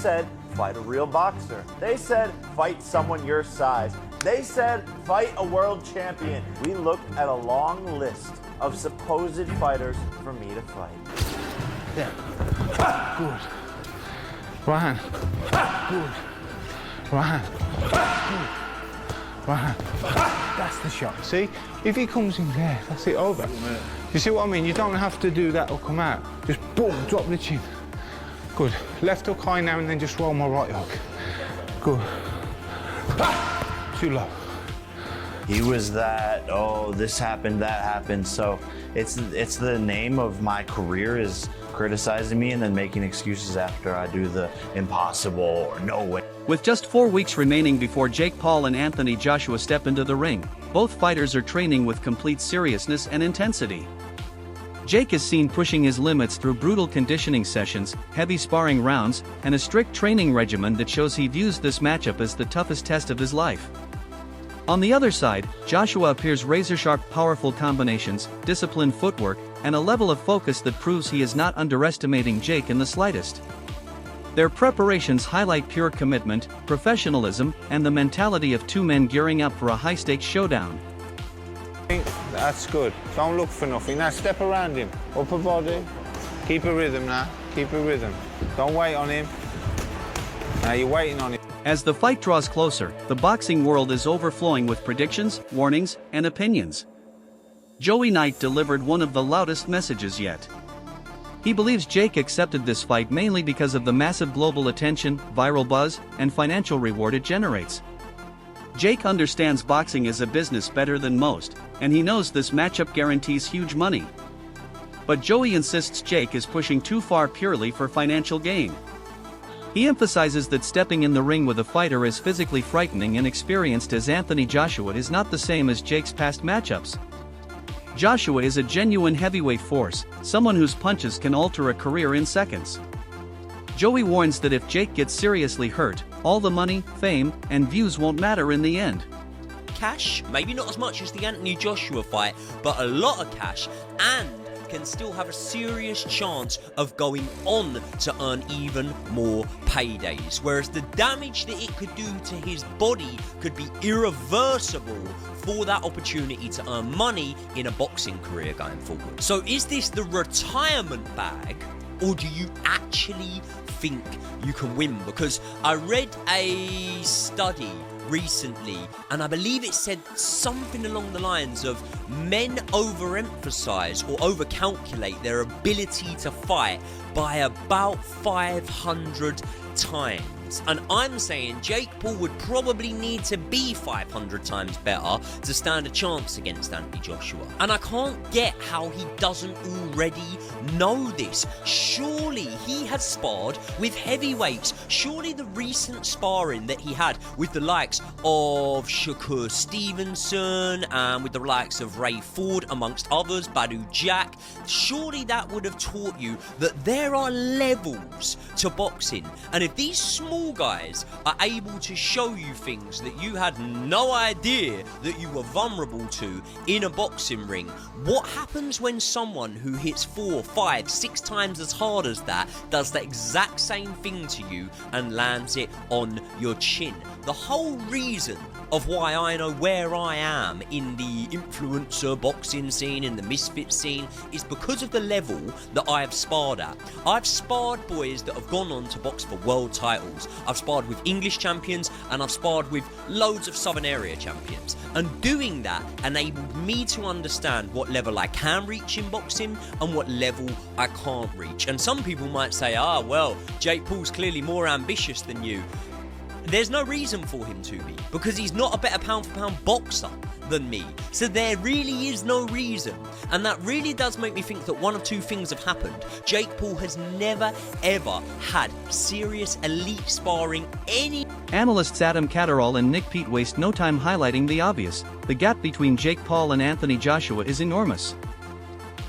said, fight a real boxer. They said, fight someone your size. They said, fight a world champion. We looked at a long list of supposed fighters for me to fight. Yeah. Good. Right hand. Good. Right hand. Good. Right hand. That's the shot. See? If he comes in there, that's it over. You see what I mean? You don't have to do that or come out. Just boom, drop the chin. Good. Left hook high now and then just roll my right hook. Good. Too low. He was that, oh, this happened, that happened. So it's the name of my career is criticizing me and then making excuses after I do the impossible or no way. With just 4 weeks remaining before Jake Paul and Anthony Joshua step into the ring, both fighters are training with complete seriousness and intensity. Jake is seen pushing his limits through brutal conditioning sessions, heavy sparring rounds, and a strict training regimen that shows he views this matchup as the toughest test of his life. On the other side, Joshua appears razor-sharp, powerful combinations, disciplined footwork, and a level of focus that proves he is not underestimating Jake in the slightest. Their preparations highlight pure commitment, professionalism, and the mentality of two men gearing up for a high-stakes showdown. That's good. Don't look for nothing. Now step around him. Upper body. Keep a rhythm now. Keep a rhythm. Don't wait on him. Now you're waiting on him. As the fight draws closer, the boxing world is overflowing with predictions, warnings, and opinions. Joey Knight delivered one of the loudest messages yet. He believes Jake accepted this fight mainly because of the massive global attention, viral buzz, and financial reward it generates. Jake understands boxing is a business better than most, and he knows this matchup guarantees huge money. But Joey insists Jake is pushing too far purely for financial gain. He emphasizes that stepping in the ring with a fighter as physically frightening and experienced as Anthony Joshua is not the same as Jake's past matchups. Joshua is a genuine heavyweight force, someone whose punches can alter a career in seconds. Joey warns that if Jake gets seriously hurt, all the money, fame, and views won't matter in the end. Cash, maybe not as much as the Anthony Joshua fight, but a lot of cash, and can still have a serious chance of going on to earn even more paydays, whereas the damage that it could do to his body could be irreversible for that opportunity to earn money in a boxing career going forward. So is this the retirement bag, or do you actually think you can win? Because I read a study recently, and I believe it said something along the lines of men overemphasize or overcalculate their ability to fight by about 500 times. And I'm saying Jake Paul would probably need to be 500 times better to stand a chance against Anthony Joshua. And I can't get how he doesn't already know this. Surely he has sparred with heavyweights. Surely the recent sparring that he had with the likes of Shakur Stevenson and with the likes of Ray Ford, amongst others, Badu Jack, surely that would have taught you that there are levels to boxing. And if these small guys are able to show you things that you had no idea that you were vulnerable to in a boxing ring, what happens when someone who hits 4, 5, 6 times as hard as that does the exact same thing to you and lands it on your chin? The whole reason of why I know where I am in the influencer boxing scene, in the misfit scene, is because of the level that I have sparred at. I've sparred boys that have gone on to box for world titles. I've sparred with English champions, and I've sparred with loads of Southern area champions. And doing that enabled me to understand what level I can reach in boxing and what level I can't reach. And some people might say, well, Jake Paul's clearly more ambitious than you. There's no reason for him to be, because he's not a better pound-for-pound boxer than me. So there really is no reason. And that really does make me think that one of two things have happened. Jake Paul has never, ever had serious elite sparring any... Analysts Adam Catterall and Nick Pete waste no time highlighting the obvious. The gap between Jake Paul and Anthony Joshua is enormous.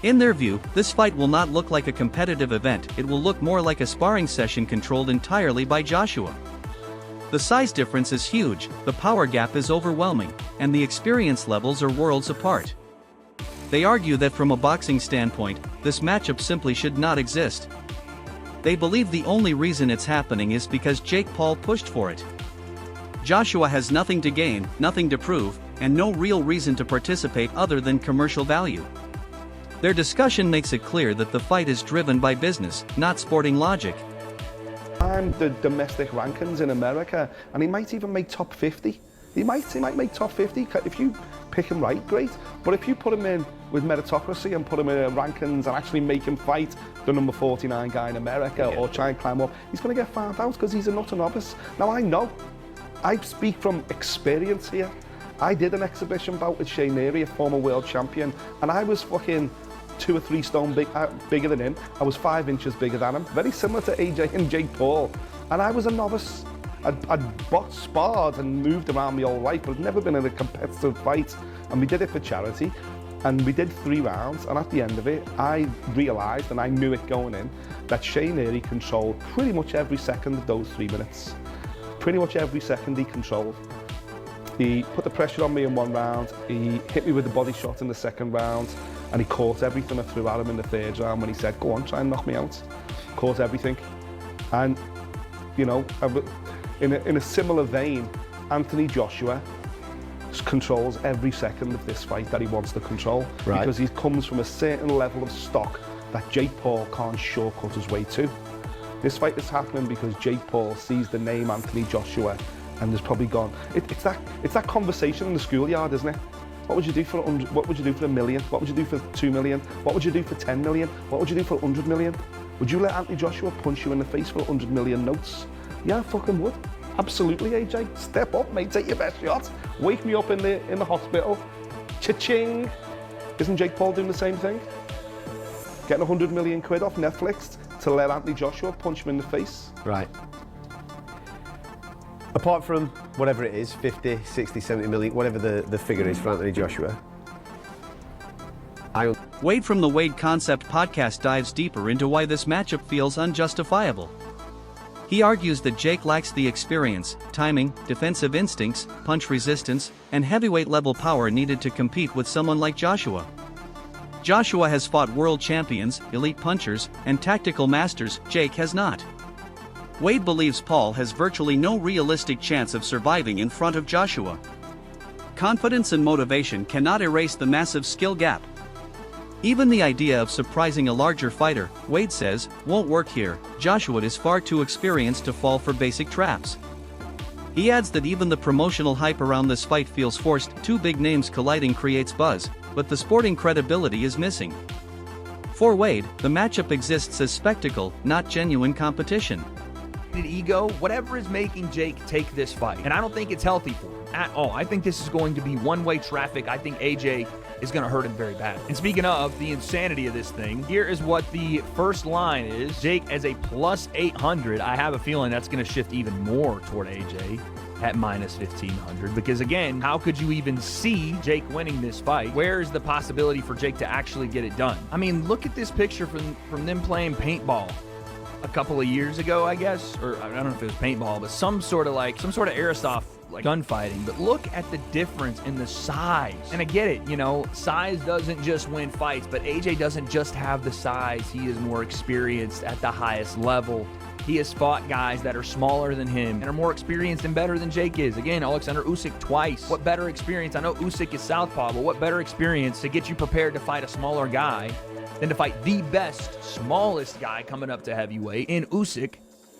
In their view, this fight will not look like a competitive event, it will look more like a sparring session controlled entirely by Joshua. The size difference is huge, the power gap is overwhelming, and the experience levels are worlds apart. They argue that from a boxing standpoint, this matchup simply should not exist. They believe the only reason it's happening is because Jake Paul pushed for it. Joshua has nothing to gain, nothing to prove, and no real reason to participate other than commercial value. Their discussion makes it clear that the fight is driven by business, not sporting logic. And the domestic rankings in America, and he might even make top 50. He might make top 50 if you pick him right, great. But if you put him in with meritocracy and put him in rankings and actually make him fight the number 49 guy in America or try and climb up, he's going to get found out because he's a nutter novice. Now I know, I speak from experience here. I did an exhibition bout with Shane Neary, a former world champion, and I was fucking 2 or 3 stone bigger than him. I was 5 inches bigger than him. Very similar to AJ and Jake Paul. And I was a novice. I'd boxed, sparred and moved around my whole life, but I'd never been in a competitive fight. And we did it for charity. And we did 3 rounds, and at the end of it, I realised, and I knew it going in, that Shane Neary controlled pretty much every second of those 3 minutes. Pretty much every second he controlled. He put the pressure on me in 1 round, he hit me with the body shot in the 2nd round, and he caught everything I threw at him in the 3rd round when he said, go on, try and knock me out. Caught everything. And, you know, in a similar vein, Anthony Joshua controls every second of this fight that he wants to control. Right. Because he comes from a certain level of stock that Jake Paul can't shortcut his way to. This fight is happening because Jake Paul sees the name Anthony Joshua and has probably gone, it's that conversation in the schoolyard, isn't it? What would you do for 100? What would you do for $1 million? What would you do for 2 million? What would you do for 10 million? What would you do for 100 million? Would you let Anthony Joshua punch you in the face for 100 million notes? Yeah, I fucking would. Absolutely, AJ. Step up, mate. Take your best shot. Wake me up in the hospital. Cha-ching. Isn't Jake Paul doing the same thing? Getting 100 million quid off Netflix to let Anthony Joshua punch him in the face. Right. Apart from whatever it is, 50, 60, 70 million, whatever the figure is for Anthony Joshua, Wade from the Wade Concept podcast dives deeper into why this matchup feels unjustifiable. He argues that Jake lacks the experience, timing, defensive instincts, punch resistance, and heavyweight level power needed to compete with someone like Joshua. Joshua has fought world champions, elite punchers, and tactical masters. Jake has not. Wade believes Paul has virtually no realistic chance of surviving in front of Joshua. Confidence and motivation cannot erase the massive skill gap. Even the idea of surprising a larger fighter, Wade says, won't work here. Joshua is far too experienced to fall for basic traps. He adds that even the promotional hype around this fight feels forced. 2 big names colliding creates buzz, but the sporting credibility is missing. For Wade, the matchup exists as spectacle, not genuine competition. Ego, whatever is making Jake take this fight. And I don't think it's healthy for him at all. I think this is going to be one-way traffic. I think AJ is going to hurt him very bad. And speaking of the insanity of this thing, here is what the first line is. Jake as a plus 800. I have a feeling that's going to shift even more toward AJ at minus 1500, because again, how could you even see Jake winning this fight? Where is the possibility for Jake to actually get it done? I mean, look at this picture from them playing paintball a couple of years ago, I guess, or I don't know if it was paintball, but some sort of airsoft like gunfighting. But look at the difference in the size. And I get it, you know, size doesn't just win fights, but AJ doesn't just have the size. He is more experienced at the highest level. He has fought guys that are smaller than him and are more experienced and better than Jake is. Again, Alexander Usyk twice. What better experience? I know Usyk is southpaw, but what better experience to get you prepared to fight a smaller guy than to fight the best, smallest guy coming up to heavyweight in Usyk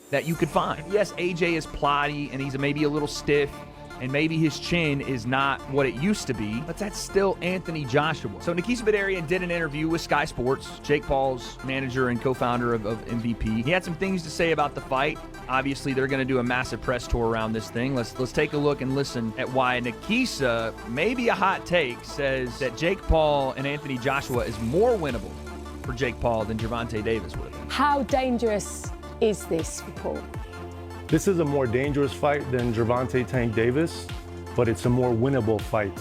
that you could find. Yes, AJ is plotty and he's maybe a little stiff and maybe his chin is not what it used to be, but that's still Anthony Joshua. So Nikisa Badarian did an interview with Sky Sports, Jake Paul's manager and co-founder of MVP. He had some things to say about the fight. Obviously, they're going to do a massive press tour around this thing. Let's take a look and listen at why Nikisa, maybe a hot take, says that Jake Paul and Anthony Joshua is more winnable for Jake Paul than Gervonta Davis would. How dangerous is this for Paul? This is a more dangerous fight than Gervonta Tank Davis, but it's a more winnable fight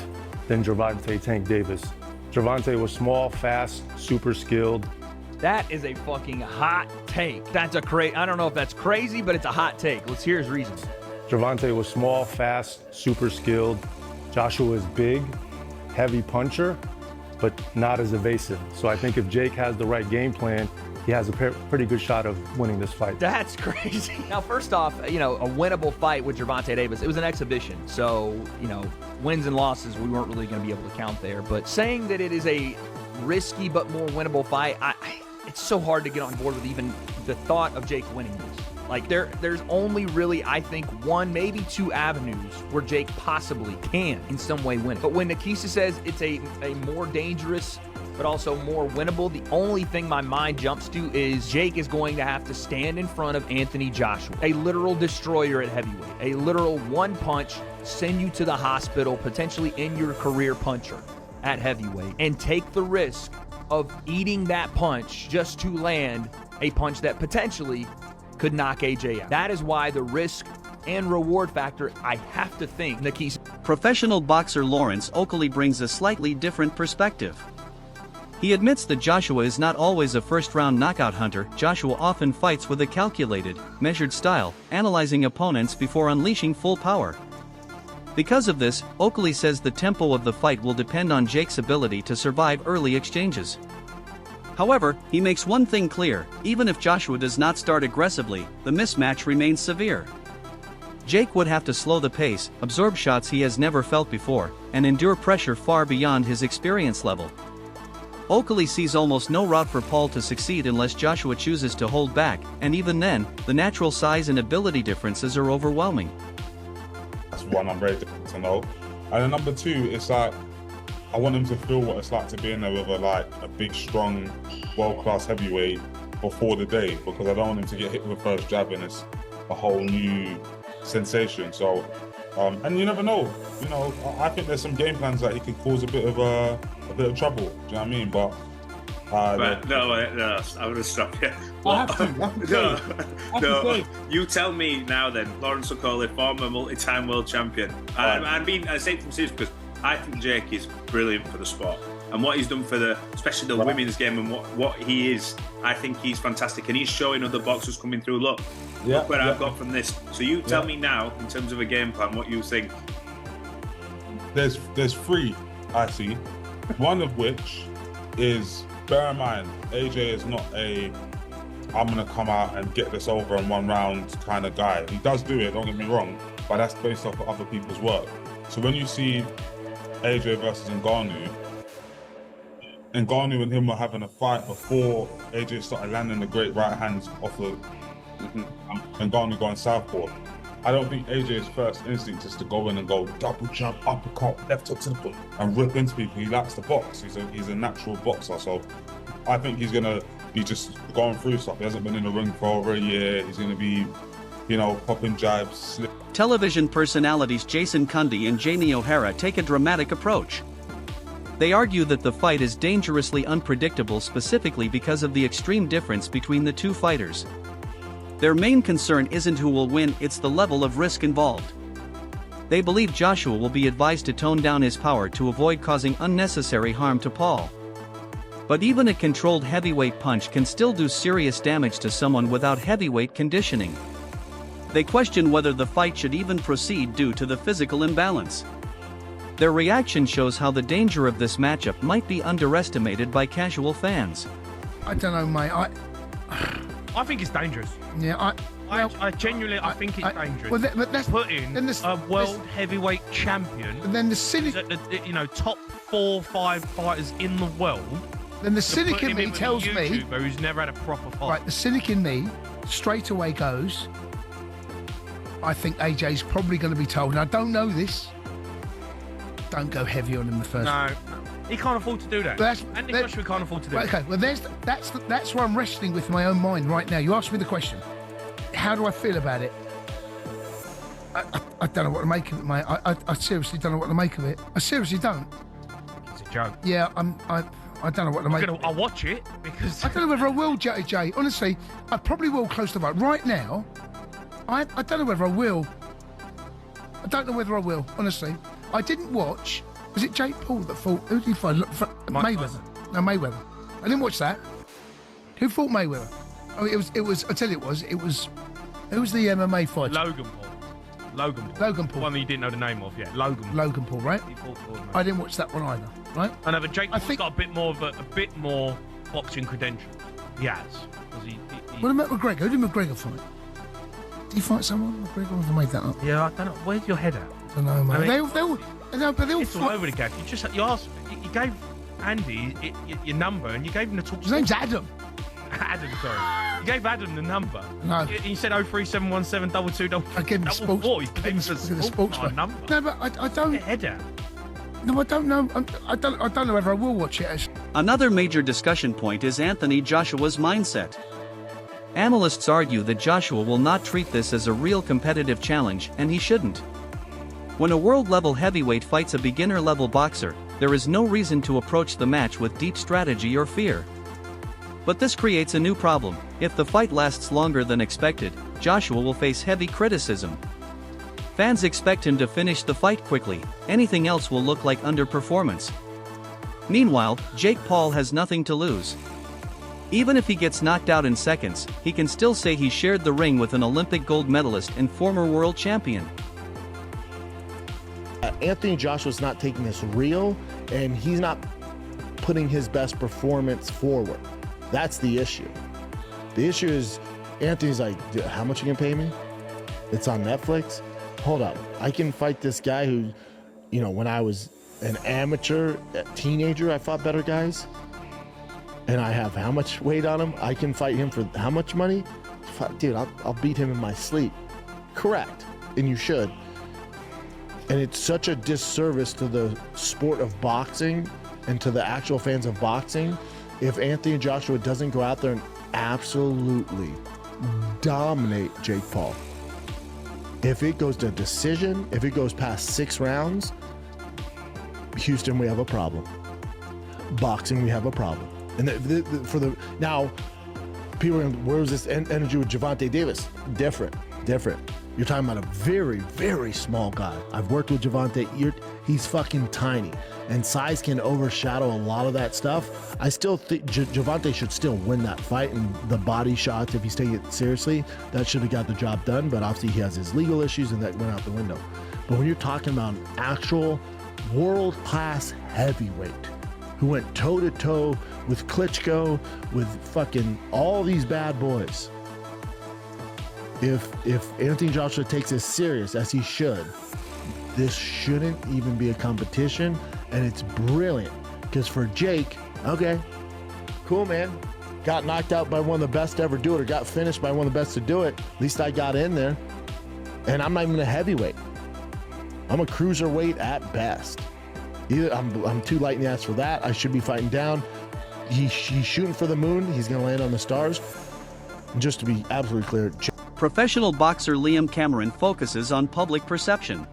than Gervonta Tank Davis. Gervonta was small, fast, super skilled. That is a fucking hot take. That's I don't know if that's crazy, but it's a hot take. Let's hear his reasons. Gervonta was small, fast, super skilled. Joshua is big, heavy puncher, but not as evasive. So I think if Jake has the right game plan, he has a pretty good shot of winning this fight. That's crazy. Now, first off, a winnable fight with Gervonta Davis. It was an exhibition, so, wins and losses, we weren't really going to be able to count there. But saying that it is a risky but more winnable fight, it's so hard to get on board with even the thought of Jake winning this. Like, there's only really, I think, one, maybe two avenues where Jake possibly can in some way win it. But when Nikisa says it's a more dangerous but also more winnable, the only thing my mind jumps to is Jake is going to have to stand in front of Anthony Joshua, a literal destroyer at heavyweight, a literal one punch, send you to the hospital, potentially end your career puncher at heavyweight, and take the risk of eating that punch just to land a punch that potentially could knock AJ out. That is why the risk and reward factor, I have to think, Nikisa. Professional boxer Lawrence Oakley brings a slightly different perspective. He admits that Joshua is not always a first-round knockout hunter. Joshua often fights with a calculated, measured style, analyzing opponents before unleashing full power. Because of this, Oakley says the tempo of the fight will depend on Jake's ability to survive early exchanges. However, he makes one thing clear: even if Joshua does not start aggressively, the mismatch remains severe. Jake would have to slow the pace, absorb shots he has never felt before, and endure pressure far beyond his experience level. Oakley sees almost no route for Paul to succeed unless Joshua chooses to hold back, and even then, the natural size and ability differences are overwhelming. That's one I'm very difficult to know. And then number two, it's like, I want him to feel what it's like to be in there with a big, strong, world-class heavyweight before the day, because I don't want him to get hit with the first jab and it's a whole new sensation. So, and you never know. I think there's some game plans that he could cause a bit of trouble. Do you know what I mean? But no, I'm gonna stop you. I have to. No. You tell me now. Then Lawrence Oakley, former multi-time world champion. I say it from serious because I think Jake is brilliant for the sport, and what he's done for especially the women's game, and what he is, I think he's fantastic, and he's showing other boxers coming through. Look where I've got from this. So you tell me now, in terms of a game plan, what you think. There's three I see. One of which is, bear in mind, AJ is not I'm gonna come out and get this over in one round kind of guy. He does do it, don't get me wrong, but that's based off of other people's work. So when you see AJ versus Ngannou and him were having a fight before AJ started landing the great right hands off of Ngannou going southpaw, I don't think AJ's first instinct is to go in and go double jump, uppercut, left hook to the foot and rip into people. He likes to box. He's a natural boxer. So I think he's going to be just going through stuff. He hasn't been in the ring for over a year. He's going to be, popping jabs. Television personalities Jason Cundy and Jamie O'Hara take a dramatic approach. They argue that the fight is dangerously unpredictable specifically because of the extreme difference between the two fighters. Their main concern isn't who will win, it's the level of risk involved. They believe Joshua will be advised to tone down his power to avoid causing unnecessary harm to Paul. But even a controlled heavyweight punch can still do serious damage to someone without heavyweight conditioning. They question whether the fight should even proceed due to the physical imbalance. Their reaction shows how the danger of this matchup might be underestimated by casual fans. I don't know, mate. I think it's dangerous. Yeah, I genuinely think it's dangerous. Well, but that's putting a world heavyweight champion. And then the cynic, top 4 or 5 fighters in the world. Then the cynic in me tells me, who's never had a proper fight. Right, the cynic in me straight away goes, I think AJ's probably going to be told, and I don't know don't go heavy on him the first. No, he can't afford to do that. And Joshua can't afford to do that. Okay, well, that's where I'm wrestling with my own mind right now. You asked me the question. How do I feel about it? I don't know what to make of it, mate. I seriously don't know what to make of it. I seriously don't. It's a joke. Yeah, I don't know what to make of it. I'll watch it because... I don't know whether I will, Jay. Honestly, I probably will close the fight. Right now, I don't know whether I will. I don't know whether I will, honestly. I didn't watch... Was it Jake Paul that fought? Who did he fight? Mayweather. No, Mayweather. I didn't watch that. Who fought Mayweather? Oh, it was. I tell you, it was. Who was the MMA fighter? Logan Paul. The one that you didn't know the name of, yeah. Logan Paul, right? He fought Paul, I didn't watch that one either, right? I know, but Jake Paul's got a bit more boxing credentials. He has. 'Cause he- What about McGregor? Who did McGregor fight? Did he fight someone? McGregor? Have I made that up? Yeah, I don't know. Where's your head at? I don't know, mate. I mean, they all it's all fight. over the gap. You asked. You gave Andy your number, and you gave him the talk. His name's Adam. Adam, sorry. You gave Adam the number. No. You said 0371722. I gave him the sports. You gave him the sports number. No, but I don't. Get your head out. No, I don't know. I don't know whether I will watch it. Another major discussion point is Anthony Joshua's mindset. Analysts argue that Joshua will not treat this as a real competitive challenge, and he shouldn't. When a world-level heavyweight fights a beginner-level boxer, there is no reason to approach the match with deep strategy or fear. But this creates a new problem. If the fight lasts longer than expected, Joshua will face heavy criticism. Fans expect him to finish the fight quickly, anything else will look like underperformance. Meanwhile, Jake Paul has nothing to lose. Even if he gets knocked out in seconds, he can still say he shared the ring with an Olympic gold medalist and former world champion. Anthony Joshua's not taking this real, and he's not putting his best performance forward. That's the issue. The issue is Anthony's like, how much you gonna pay me? It's on Netflix? Hold up, I can fight this guy who, when I was an amateur teenager, I fought better guys. And I have how much weight on him? I can fight him for how much money? Dude, I'll beat him in my sleep. Correct, and you should. And it's such a disservice to the sport of boxing and to the actual fans of boxing if Anthony Joshua doesn't go out there and absolutely dominate Jake Paul. If it goes to decision, if it goes past 6 rounds, Houston, we have a problem. Boxing, we have a problem. And now, people are going, where's this energy with Gervonta Davis? Different. You're talking about a very, very small guy. I've worked with Gervonta. He's fucking tiny. And size can overshadow a lot of that stuff. I still think Gervonta should still win that fight. And the body shots, if he's taking it seriously, that should have got the job done. But obviously he has his legal issues and that went out the window. But when you're talking about an actual world-class heavyweight who went toe-to-toe with Klitschko, with fucking all these bad boys, if Anthony Joshua takes this serious, as he should, this shouldn't even be a competition, and it's brilliant. Because for Jake, okay, cool, man. Got knocked out by one of the best to ever do it, or got finished by one of the best to do it. At least I got in there. And I'm not even a heavyweight. I'm a cruiserweight at best. Either I'm too light in the ass for that. I should be fighting down. He's shooting for the moon. He's going to land on the stars. And just to be absolutely clear, Professional boxer Liam Cameron focuses on public perception.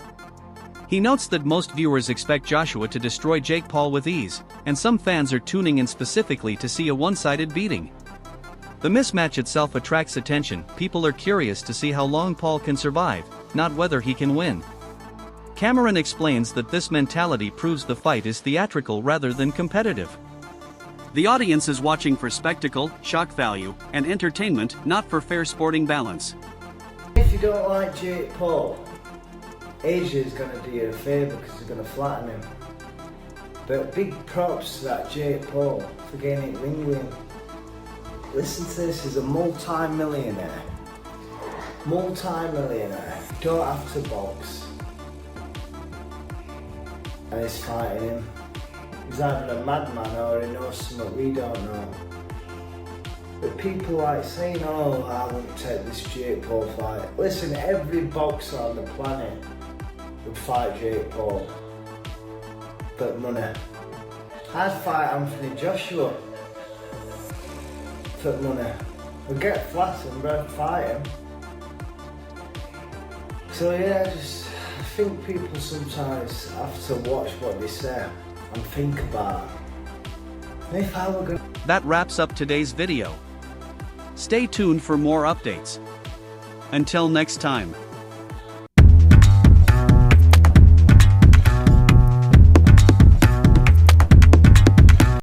He notes that most viewers expect Joshua to destroy Jake Paul with ease, and some fans are tuning in specifically to see a one-sided beating. The mismatch itself attracts attention. People are curious to see how long Paul can survive, not whether he can win. Cameron explains that this mentality proves the fight is theatrical rather than competitive. The audience is watching for spectacle, shock value, and entertainment, not for fair sporting balance. If you don't like Jake Paul, AJ is going to do you a favour because he's going to flatten him. But big props to that Jake Paul for getting it ring. Listen to this, he's a multi-millionaire. Multi-millionaire. Don't have to box. And he's fighting him. He's either a madman or he knows something we don't know. But people like saying, oh, I won't take this Jake Paul fight. Listen, every boxer on the planet would fight Jake Paul. But money. I'd fight Anthony Joshua for money. We'll get flattened, but fight him. So yeah, I think people sometimes have to watch what they say and think about it. If I were gonna... That wraps up today's video. Stay tuned for more updates. Until next time.